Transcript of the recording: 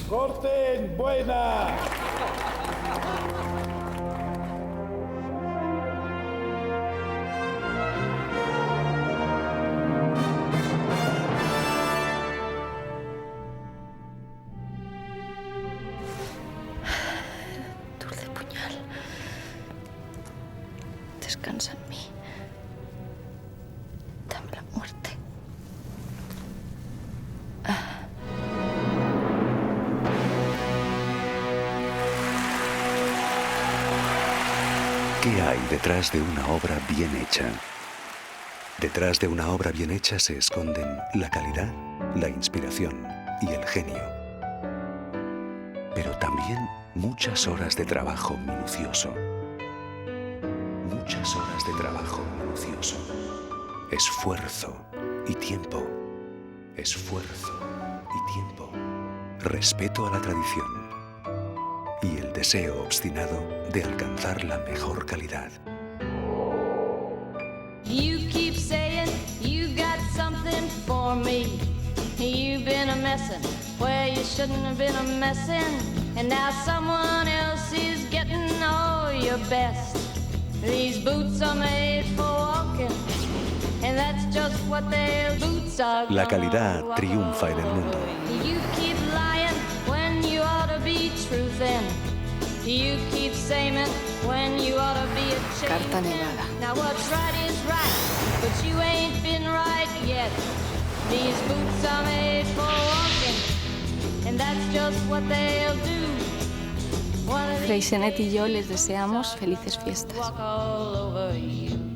¡Corten! ¡Buena! Dulce puñal. Descansa en mí. Dame la muerte. ¿Qué hay detrás de una obra bien hecha? Detrás de una obra bien hecha se esconden la calidad, la inspiración y el genio. Pero también muchas horas de trabajo minucioso. Muchas horas de trabajo minucioso. Esfuerzo y tiempo. Esfuerzo y tiempo. Respeto a la tradición. Y el deseo obstinado de alcanzar la mejor calidad. You keep saying you got something for me. You've been a messin' where you shouldn't have been a messin', and now someone else is getting all your best. These boots are made for walking, and that's just what their boots are. La calidad triunfa en el mundo. You keep lying when you ought to be truthin'. You keep saying when you ought to be a change. Carta Nevada. Now what's right is right, but you ain't been right yet. These boots are made for walking, and that's just what they'll do. One of these Freixenet y yo les deseamos felices fiestas. walk all over you.